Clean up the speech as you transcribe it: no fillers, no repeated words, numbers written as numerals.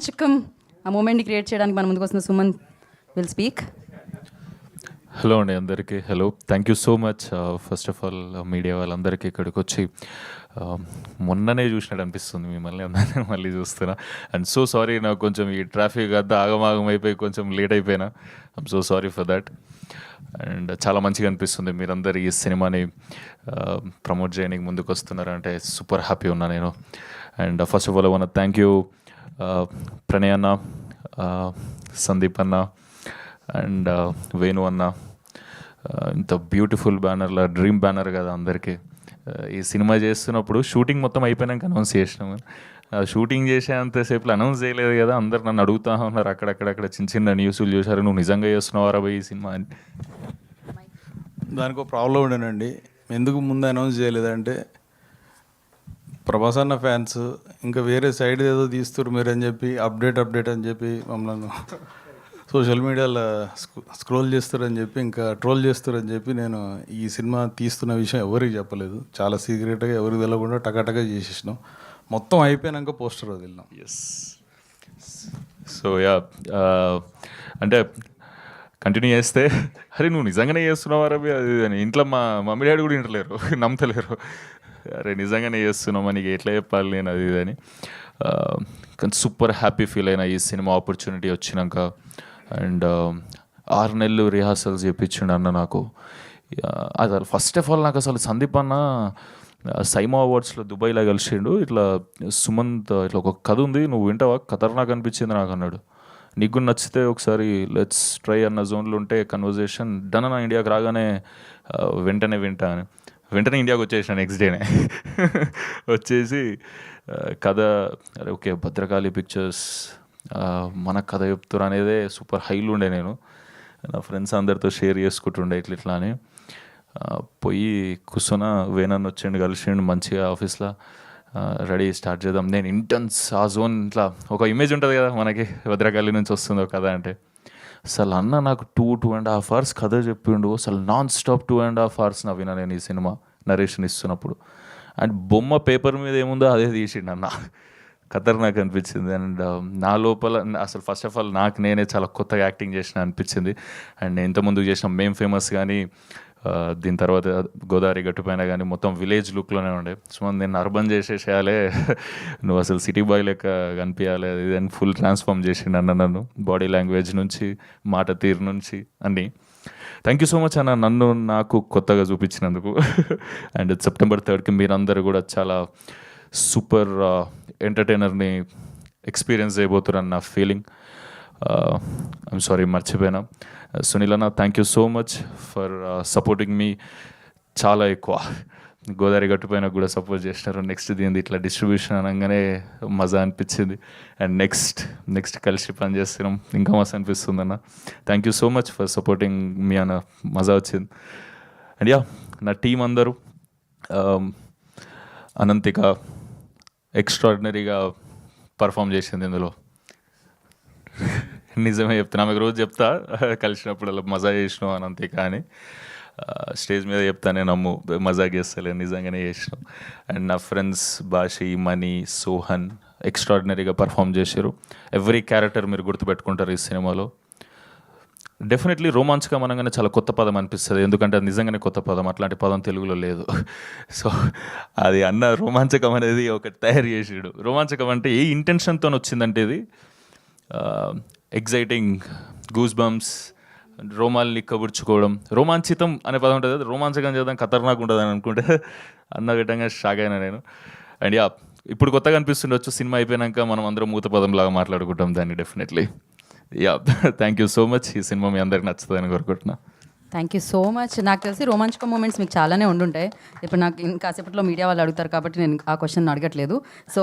చిక్కం ఆ మూమెంట్ని క్రియేట్ చేయడానికి మన ముందుకు వస్తున్న సుమన్ విల్ స్పీక్. హలో అండి అందరికీ. Hello, thank you so much first of all media వాళ్ళందరికీ ఇక్కడికి వచ్చి మొన్ననే చూసినట్టు అనిపిస్తుంది మిమ్మల్ని అందరినీ మళ్ళీ చూస్తున్నా. అండ్ సో సారీ, నాకు కొంచెం ఈ ట్రాఫిక్ అంతా ఆగమాగం అయిపోయి కొంచెం లేట్ అయిపోయినా. I'm so sorry for that. And చాలా మంచిగా అనిపిస్తుంది మీరందరూ ఈ సినిమాని ప్రమోట్ చేయడానికి ముందుకు వస్తున్నారంటే సూపర్ హ్యాపీ ఉన్నా నేను. And first of all I want thank you Pranay అన్న, సందీప్ అన్న అండ్ వేణు అన్న. ఇంత బ్యూటిఫుల్ బ్యానర్ల డ్రీమ్ బ్యానర్ కదా అందరికీ. ఈ సినిమా చేస్తున్నప్పుడు షూటింగ్ మొత్తం అయిపోయినాక అనౌన్స్ చేసినాము. షూటింగ్ చేసే అంతసేపు అనౌన్స్ చేయలేదు కదా. అందరు నన్ను అడుగుతూ ఉన్నారు అక్కడక్కడ చిన్న చిన్న న్యూస్లు చూసారు, నువ్వు నిజంగా చేస్తున్నావారా పోయి ఈ సినిమా అని. దానికి ఒక ప్రాబ్లం ఉండేనండి. ఎందుకు ముందు అనౌన్స్ చేయలేదంటే ప్రభాస్ అన్న ఫ్యాన్స్ ఇంకా వేరే సైడ్ ఏదో తీస్తారు మీరు అని చెప్పి అప్డేట్ అని చెప్పి మమ్మల్ని సోషల్ మీడియాలో స్క్రోల్ చేస్తారని చెప్పి ఇంకా ట్రోల్ చేస్తారని చెప్పి నేను ఈ సినిమా తీస్తున్న విషయం ఎవరికి చెప్పలేదు. చాలా సీక్రెట్గా ఎవరికి తెలియకుండా టకాటకా చేసేసినాం. మొత్తం అయిపోయినాక పోస్టర్ వదిలినాం. ఎస్. సో యా, అంటే కంటిన్యూ చేస్తే అరే నువ్వు నిజంగానే చేస్తున్నావు రవి అది అని ఇంట్లో మా మమ్మీ డాడీ కూడా వింటలేరు, నమ్మతలేరు. అరే నిజంగానే చేస్తున్నావు నీకు ఎట్లా చెప్పాలి నేను అది ఇది అని. కానీ సూపర్ హ్యాపీ ఫీల్ అయినా ఈ సినిమా ఆపర్చునిటీ వచ్చినాక. అండ్ 6 నెలలు రిహార్సల్స్ చేయించిండు అన్న నాకు. అది ఫస్ట్ ఆఫ్ ఆల్ నాకు అసలు సందీప్ అన్న సైమా అవార్డ్స్లో దుబాయ్లో కలిసిండు. ఇట్లా సుమంత్ ఇట్లా ఒక కథ ఉంది నువ్వు వింటావా, ఖతర్నాక్ అనిపించింది నాకు అన్నాడు. నీకు నచ్చితే ఒకసారి లెట్స్ ట్రై అన్న జోన్లో ఉంటే కన్వర్జేషన్ డన్ అన్న. ఇండియాకి రాగానే వెంటనే వింటా అని వెంటనే ఇండియాకి వచ్చేసిన నెక్స్ట్ డేనే వచ్చేసి కథ అరే ఓకే భద్రకాళి పిక్చర్స్ మన కథ చెప్తున్నారు అనేదే సూపర్ హైలు ఉండే. నేను నా ఫ్రెండ్స్ అందరితో షేర్ చేసుకుంటుండే ఇట్లా అని. పోయి కూర్చొని వేనన్న వచ్చిండు, కలిసిండు మంచిగా ఆఫీస్లో. రెడీ స్టార్ట్ చేద్దాం. నేను ఇంటెన్స్ ఆ జోన్ ఇట్లా ఒక ఇమేజ్ ఉంటుంది కదా మనకి భద్రకాళి నుంచి వస్తుందో కథ అంటే. అసలు అన్న నాకు 2.5 hours కథ చెప్పిండు. అసలు నాన్ స్టాప్ 2.5 hours నవ్వినా నేను ఈ సినిమా నరేషన్ ఇస్తున్నప్పుడు. అండ్ బొమ్మ పేపర్ మీద ఏముందో అదే తీసిండు అన్న. ఖతర్నాక్ అనిపించింది. అండ్ నా లోపల అసలు ఫస్ట్ ఆఫ్ ఆల్ నాకు నేనే చాలా కొత్తగా యాక్టింగ్ చేసిన అనిపించింది. అండ్ ఇంతకుముందు చేసిన మేం ఫేమస్ కానీ దీని తర్వాత గోదావరి గట్టుపైన కానీ మొత్తం విలేజ్ లుక్లోనే ఉండే. సో నేను అర్బన్ చేసేసేయాలి, నువ్వు అసలు సిటీ బాయ్ లెక్క కనిపించాలి అది అని ఫుల్ ట్రాన్స్ఫార్మ్ చేసిండు అన్న నన్ను. బాడీ లాంగ్వేజ్ నుంచి మాట తీరు నుంచి అన్నీ. థ్యాంక్ యూ సో మచ్ అన్న నన్ను నాకు కొత్తగా చూపించినందుకు. అండ్ September 3rd మీరందరూ కూడా చాలా సూపర్ ఎంటర్టైనర్ని ఎక్స్పీరియన్స్ చేయబోతున్నారని నా ఫీలింగ్. ఐఎమ్ సారీ మర్చిపోయినా. సునీల్ అన్న thank you so much for supporting me. చాలా ఎక్కువ గోదావరి గట్టుపైన కూడా సపోర్ట్ చేసినారు. నెక్స్ట్ దీనిది ఇట్లా డిస్ట్రిబ్యూషన్ అనగానే మజా అనిపించింది. అండ్ నెక్స్ట్ కలిసి పని చేస్తున్నాం ఇంకా మస్తు అనిపిస్తుంది అన్న. Thank you so much for supporting me అన్న, మజా వచ్చింది. అండ్ యా నా టీం అందరూ అనంతిక ఎక్స్ట్రాడినరీగా పర్ఫామ్ చేసింది ఇందులో. నిజమే చెప్తున్నా, ఆమెకు రోజు చెప్తా కలిసినప్పుడు అలా మజా చేసినావు అనంతిక అని. స్టేజ్ మీద చెప్తానే నమ్ము మజాక్ చేస్తలే, నిజంగానే చేసినాం. అండ్ నా ఫ్రెండ్స్ బాషి, మణి, సోహన్ ఎక్స్ట్రాడినరీగా పర్ఫామ్ చేశారు. ఎవ్రీ క్యారెక్టర్ మీరు గుర్తుపెట్టుకుంటారు ఈ సినిమాలో. డెఫినెట్లీ రోమాంచకం అనగానే చాలా కొత్త పదం అనిపిస్తుంది, ఎందుకంటే అది నిజంగానే కొత్త పదం, అట్లాంటి పదం తెలుగులో లేదు. సో అది అన్న రోమాంచకం అనేది ఒకటి తయారు చేసాడు. రోమాంచకం అంటే ఏ ఇంటెన్షన్తో వచ్చిందంటే ఇది ఎగ్జైటింగ్, గూస్ బంప్స్, రోమాల్ని నిక్కబుర్చుకోవడం. రోమాంచితం అనే పదం ఉంటుంది, రోమాంచకం చేద్దాం ఖతర్నాక్ ఉంటుంది అని అనుకుంటే అన్న విధంగా షాక్ అయినా నేను. అండ్ యా ఇప్పుడు కొత్తగా అనిపిస్తుండొచ్చు, సినిమా అయిపోయాక మనం అందరం మూత పదంలాగా మాట్లాడుకుంటాం దాన్ని. Definitely yeah thank you so much. ఈ సినిమా మీ అందరికి నచ్చుతుందని కోరుకుంటున్నా. Thank you so much. నాకు తెలిసి రోమాంచక మూమెంట్స్ మీకు చాలానే ఉండుంటాయి. ఇప్పుడు నాకు ఇంకాసేపట్లో మీడియా వాళ్ళు అడుగుతారు కాబట్టి నేను ఆ క్వశ్చన్ అడగట్లేదు. సో